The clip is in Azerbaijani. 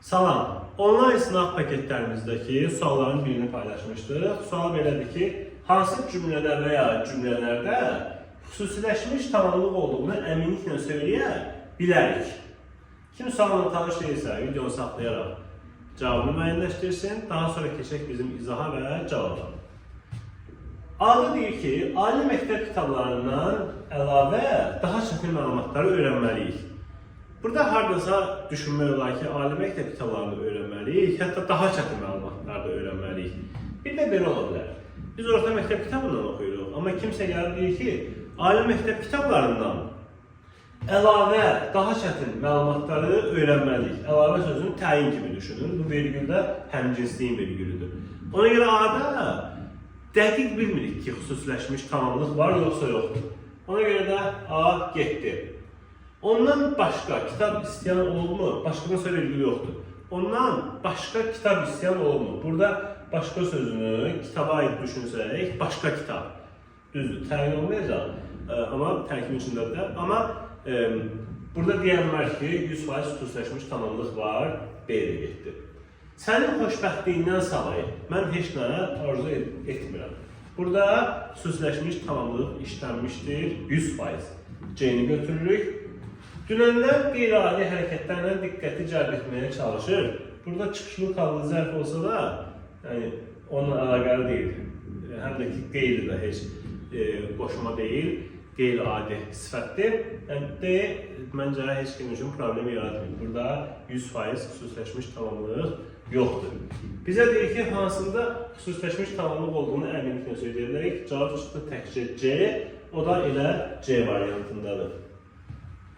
Salam. Online sınaq paketlərimizdəki sualların birini paylaşmışdıq. Sual belədir ki, hansı cümlədə və ya cümlələrdə xüsusiləşmiş tamamlıq olduğunu əminliklə söyləyə bilərik? Kim sualına tanış deyilsə, videonu saxlayaraq cavabını müəyyənləşdirsin. Daha sonra keçək bizim izaha və cavaba. Adı deyir ki, ali məktəb kitablarından əlavə daha çətin məlumatları öyrənməliyik. Burada hardasa düşünmək olar ki, ali məktəb kitablarını öyrənməliyik, hətta daha çətin məlumatları da öyrənməliyik. Bir də belə ola bilər. Biz orta məktəb kitabından oxuyuruq, amma kimsə gəlib deyir ki, ali məktəb kitablarından əlavə daha çətin məlumatları öyrənməliyik. Əlavə sözünü təyin kimi düşünün. Bu vergüldə həmcinsliyin vergülüdür. Ona görə A-da dəqiq bilmirik ki, xüsusiləşmiş tamamlıq var, yoxsa yoxdur. Ona görə də A getdi. Ondan başqa kitab istəyən olubmu? Başqadan sonra vergül yoxdur. Ondan başqa kitab istəyən olubmu? Burada başqa sözünü kitaba aid düşünsək, başqa kitab. Düzdür, təyin olmayacaq. Amma tərkibin içindədir. Amma burada deyənlər ki, 100% xüsusiləşmiş tamamlıq var, B-də getdi. Sənin xoşbəxtliyindən savayı mən heç nə arzu etmirəm. Burada xüsusiləşmiş tamamlıq işlənmişdir, 100%. C-ni götürürük. Dünəndən qeyri-adi hərəkətlərlə diqqəti cəlb etməyə çalışır. Burada çıxışlı qallı zərf olsa da, yəni onunla əlaqəli deyil. Həm də ki, qeyri də heç qoşma deyil, qeyri-adi sifətdir. Yəni D, məncə heç kim üçün problem yaratmıyor. Burada 100% xüsusiləşmiş tamamlıq yoxdur. Bizə deyir ki, hansında xüsusiləşmiş tamamlıq olduğunu əminliklə söyləyə bilərik. Cavab çıxdı təkcə C, o da elə C variantındadır.